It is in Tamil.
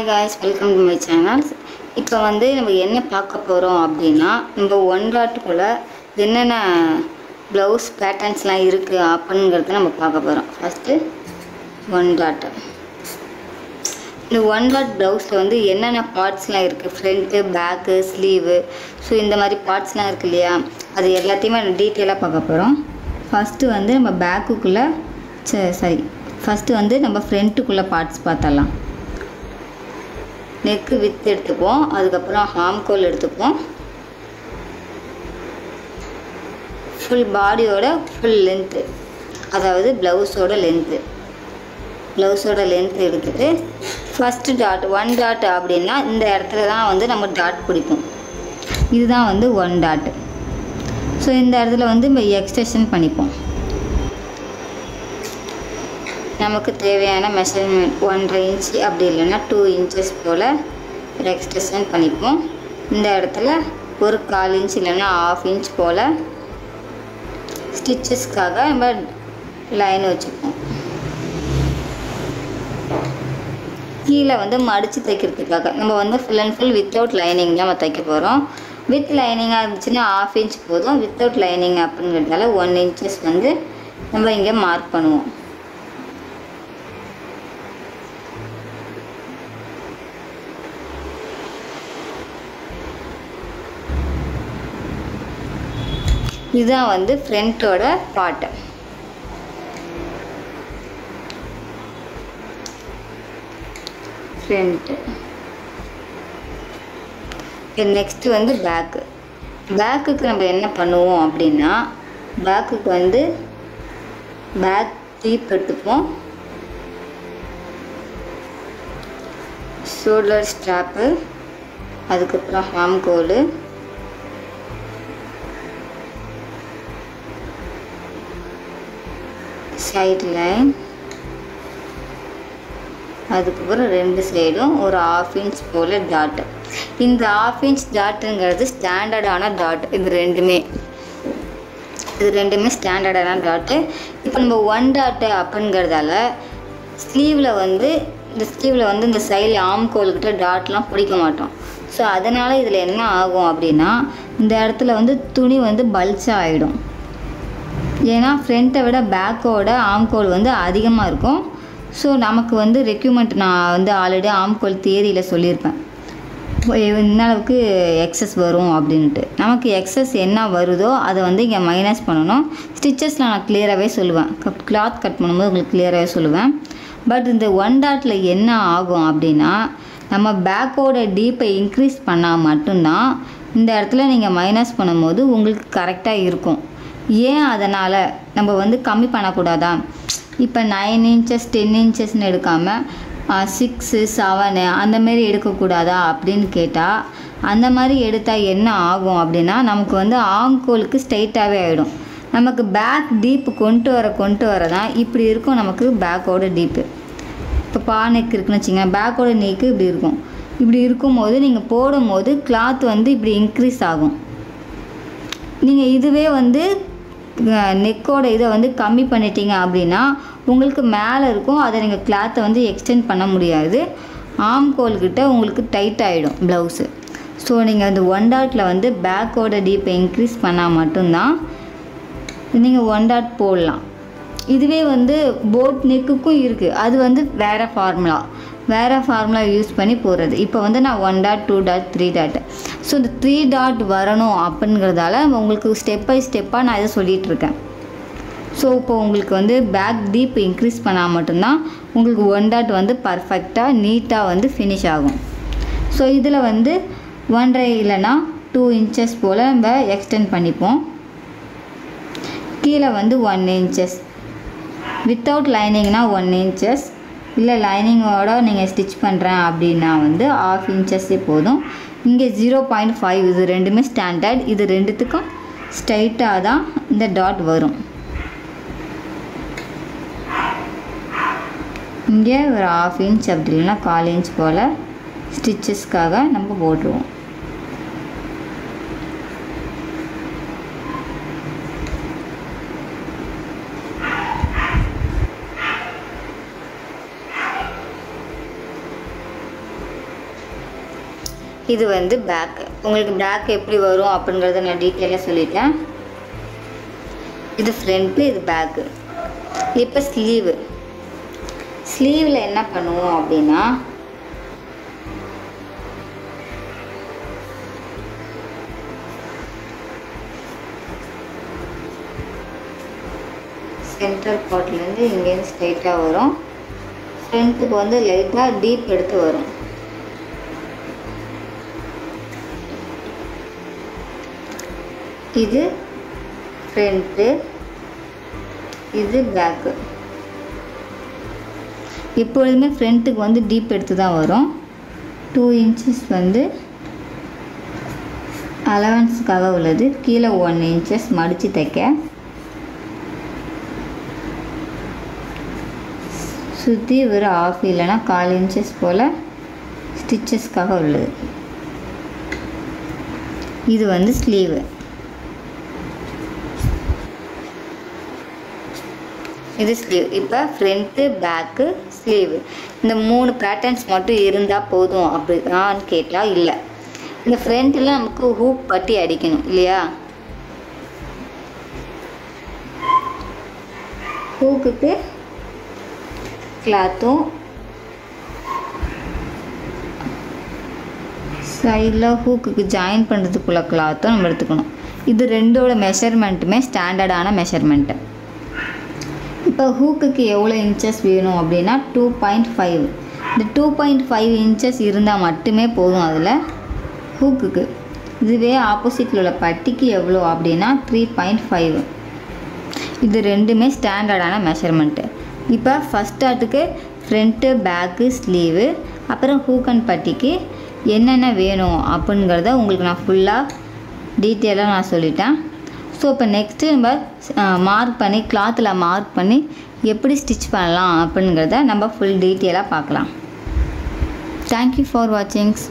Hi guys, welcome to my channel. இப்போ வந்து நம்ம என்ன பார்க்க போகிறோம் அப்படின்னா, நம்ம ஒன் டாட்டுக்குள்ளே என்னென்ன ப்ளவுஸ் பேட்டர்ன்ஸ்லாம் இருக்குது அப்படிங்கிறத நம்ம பார்க்க போகிறோம். First one dot. இந்த ஒன் டாட் ப்ளவுஸில் வந்து என்னென்ன பார்ட்ஸ்லாம் இருக்குது, ஃப்ரண்ட்டு, பேக்கு, ஸ்லீவு, ஸோ இந்த மாதிரி பார்ட்ஸ்லாம் இருக்குது இல்லையா, அது எல்லாத்தையுமே டீட்டெயிலாக பார்க்க போகிறோம். ஃபஸ்ட்டு வந்து நம்ம பேக்குக்குள்ளே ஃபஸ்ட்டு வந்து நம்ம ஃப்ரண்ட்டுக்குள்ளே பார்ட்ஸ் பார்த்தலாம். நெக்கு வித் எடுத்துப்போம், அதுக்கப்புறம் ஹாம்கோல் எடுத்துப்போம், ஃபுல் பாடியோட ஃபுல் லென்த்து, அதாவது ப்ளவுஸோட லென்த்து எடுத்துகிட்டு ஃபஸ்ட்டு டாட் ஒன் டாட் அப்படின்னா இந்த இடத்துல தான் வந்து நம்ம டாட் பிடிப்போம். இதுதான் வந்து ஒன் டாட்டு. ஸோ இந்த இடத்துல வந்து நம்ம எக்ஸ்டென்ஷன் பண்ணிப்போம். நமக்கு தேவையான மெஷர்மெண்ட் 1.5 இன்ச்சு அப்படி இல்லைன்னா 2 இன்ச்சஸ் போல் எக்ஸ்டென்ஷன் பண்ணிப்போம். இந்த இடத்துல ஒரு 1/4 இன்ச் இல்லைன்னா 1/2 இன்ச் போல் ஸ்டிச்சஸ்க்காக நம்ம லைன் வச்சுப்போம். கீழே வந்து மடித்து தைக்கிறதுக்காக நம்ம வந்து full and full without lining தான் நம்ம தைக்க போகிறோம். வித் லைனிங்காக இருந்துச்சுன்னா 1/2 இன்ச் போதும். வித்தவுட் லைனிங் அப்படிங்கிறதால 1 இன்ச்சஸ் வந்து நம்ம இங்கே மார்க் பண்ணுவோம். இதுதான் வந்து ஃப்ரண்ட்டோட பார்ட்டு. ஃப்ரண்ட்டு. நெக்ஸ்ட்டு வந்து பேக்குக்கு நம்ம என்ன பண்ணுவோம் அப்படின்னா, பேக்குக்கு வந்து பேக் டீப் எடுத்துப்போம், ஷோல்டர் ஸ்ட்ராப்பு, அதுக்கப்புறம் ஹாம்கோலு, சைட் லைன், அதுக்கப்புறம் 2 சைடும் ஒரு 1/2 இன்ச் போல் டாட்டு. இந்த 1/2 இன்ச் டாட்டுங்கிறது ஸ்டாண்டர்டான டாட். இது ரெண்டுமே ஸ்டாண்டர்டான டாட்டு. இப்போ நம்ம ஒன் டாட்டு அப்படிங்கிறதால ஸ்லீவில் வந்து இந்த சைடில் ஆம்கோல்கிட்ட டாட்லாம் பிடிக்க மாட்டோம். ஸோ அதனால் இதில் என்ன ஆகும் அப்படின்னா, இந்த இடத்துல வந்து துணி வந்து பல்ச்சாக ஆகிடும். ஏன்னா ஃப்ரண்ட்டை விட பேக்கோட ஆம்கோல் வந்து அதிகமாக இருக்கும். ஸோ நமக்கு வந்து ரெக்யூமெண்ட் நான் வந்து ஆல்ரெடி ஆம்கோல் தியரியில் சொல்லியிருப்பேன், என்ன அளவுக்கு எக்ஸஸ் வரும் அப்படின்ட்டு. நமக்கு எக்ஸஸ் என்ன வருதோ அதை வந்து இங்கே மைனஸ் பண்ணணும். ஸ்டிச்சஸில் நான் கிளியராகவே சொல்லுவேன், கிளாத் கட் பண்ணும்போது உங்களுக்கு கிளியராகவே சொல்லுவேன். பட் இந்த ஒன் டாட்டில் என்ன ஆகும் அப்படின்னா, நம்ம பேக்கோட டீப்பை இன்க்ரீஸ் பண்ணால் மட்டும்தான் இந்த இடத்துல நீங்கள் மைனஸ் பண்ணும்போது உங்களுக்கு கரெக்டாக இருக்கும். ஏன் அதனால் நம்ம வந்து கம்மி பண்ணக்கூடாதா? இப்போ 9 இன்ச்சஸ் 10 இன்ச்சஸ்ன்னு எடுக்காமல் 6, 7 அந்தமாரி எடுக்கக்கூடாதா அப்படின்னு கேட்டால், அந்த மாதிரி எடுத்தால் என்ன ஆகும் அப்படின்னா, நமக்கு வந்து ஆம்கோலுக்கு ஸ்ட்ரைட்டாகவே ஆகிடும். நமக்கு பேக் டீப்பு கொண்டு வர தான் இப்படி இருக்கும். நமக்கு பேக்கோட டீப்பு இப்போ நெக் இருக்குன்னு வச்சுங்க, பேக்கோட நெக்கு இப்படி இருக்கும்போது நீங்கள் போடும்போது கிளாத் வந்து இப்படி இன்க்ரீஸ் ஆகும். நீங்கள் இதுவே வந்து நெக்கோட இதை வந்து கம்மி பண்ணிட்டீங்க அப்படின்னா உங்களுக்கு மேலே இருக்கும், அதை நீங்கள் கிளாத்தை வந்து எக்ஸ்டெண்ட் பண்ண முடியாது. ஆம்கோல்கிட்ட உங்களுக்கு டைட் ஆகிடும் ப்ளவுஸு. ஸோ நீங்கள் அந்த ஒன் டாட்டில் வந்து பேக்கோட டீப்பை இன்க்ரீஸ் பண்ணால் மட்டும்தான் நீங்கள் ஒன் டாட் போடலாம். இதுவே வந்து போட் நெக்குக்கும் இருக்குது, அது வந்து வேறு ஃபார்முலா யூஸ் பண்ணி போடுறது. இப்போ வந்து நான் 1 டாட் 2 டாட் 3 டாட், ஸோ இந்த 3 டாட் வரணும் அப்படிங்கிறதால உங்களுக்கு ஸ்டெப் பை ஸ்டெப்பாக நான் இதை சொல்லிகிட்ருக்கேன். ஸோ இப்போ உங்களுக்கு வந்து பேக் டீப் இன்க்ரீஸ் பண்ணால் மட்டும்தான் உங்களுக்கு ஒன் டாட் வந்து பர்ஃபெக்டாக நீட்டாக வந்து ஃபினிஷ் ஆகும். ஸோ இதில் வந்து 1.5 இல்லைன்னா 2 இன்ச்சஸ் போல் நம்ம எக்ஸ்டெண்ட் பண்ணிப்போம். கீழே வந்து 1 இன்ச்சஸ், வித்தவுட் லைனிங்னா 1 இன்ச்சஸ், இல்லை லைனிங்கோட நீங்கள் ஸ்டிச் பண்ணுறேன் அப்படின்னா வந்து 1/2 இன்ச்சஸே போதும். இங்கே 0.5, இது ரெண்டுமே ஸ்டாண்டர்ட். இது ரெண்டுத்துக்கும் ஸ்ட்ரைட்டாக தான் இந்த டாட் வரும். இங்கே ஒரு 1/2 இன்ச் அப்படி இல்லைன்னா 1/4 இன்ச் போல் ஸ்டிச்சஸ்க்காக நம்ம போட்டுருவோம். இது வந்து பேக். உங்களுக்கு பேக் எப்படி வரும் அப்படிங்கிறத நான் டீட்டெயிலாக சொல்லிட்டேன். இது ஃப்ரண்ட்டு, இது பேக்கு. இப்போ ஸ்லீவில் என்ன பண்ணுவோம் அப்படின்னா சென்டர் பார்ட்லேருந்து இங்கேருந்து ஸ்ட்ரைட்டாக வரும். ஃப்ரண்ட்டுக்கு வந்து லைட்டாக டீப் எடுத்து வரும். இது ஃப்ரண்ட்டு, இது பேக்கு. எப்பொழுதுமே ஃப்ரண்ட்டுக்கு வந்து டீப் எடுத்து தான் வரும். 2 இன்ச்சஸ் வந்து அலவன்ஸுக்காக உள்ளது. கீழே 1 இன்ச்சஸ் மடித்து தைக்க. சுற்றி ஒரு 1/2 இல்லைனா 1/4 இன்ச்சஸ் போல் ஸ்டிச்சஸ்க்காக உள்ளது. இது வந்து ஸ்லீவு. இது ஸ்லீவ். இப்போ ஃப்ரண்ட்டு, பேக்கு, ஸ்லீவு இந்த 3 பேட்டர்ன்ஸ் மட்டும் இருந்தால் போதும் அப்படிதான்னு கேட்டால் இல்லை. இந்த ஃப்ரண்ட்டில் நமக்கு ஹூக் பட்டி அடிக்கணும் இல்லையா? ஹூக்குக்கு கிளாத்தும் சைடில் ஹூக்குக்கு ஜாயின் பண்ணுறதுக்குள்ள கிளாத்தும் நம்ம எடுத்துக்கணும். இது ரெண்டோட மெஷர்மெண்ட்டுமே ஸ்டாண்டர்டான மெஷர்மெண்ட்டு. இப்போ ஹூக்குக்கு எவ்வளோ இன்ச்சஸ் வேணும் அப்படின்னா 2.5. இந்த 2.5 இன்ச்சஸ் இருந்தால் மட்டுமே போதும் அதில் ஹூக்குக்கு. இதுவே ஆப்போசிட்டில் உள்ள பட்டிக்கு எவ்வளோ அப்படின்னா 3.5. இது ரெண்டுமே ஸ்டாண்டர்டான மெஷர்மெண்ட்டு. இப்போ ஃபஸ்ட் ஸ்டார்ட்டுக்கு ஃப்ரண்ட்டு, பேக்கு, ஸ்லீவு, அப்புறம் ஹூக் அண்ட் பட்டிக்கு என்னென்ன வேணும் அப்படிங்கிறத உங்களுக்கு நான் ஃபுல்லாக டீட்டெயிலாக நான் சொல்லிட்டேன். ஸோ இப்போ நெக்ஸ்ட்டு நம்ம மார்க் பண்ணி கிளாத்தில் மார்க் பண்ணி எப்படி ஸ்டிச் பண்ணலாம் அப்படிங்கிறத நம்ம ஃபுல் டீட்டெயிலாக பார்க்கலாம். Thank you for வாட்சிங்ஸ்.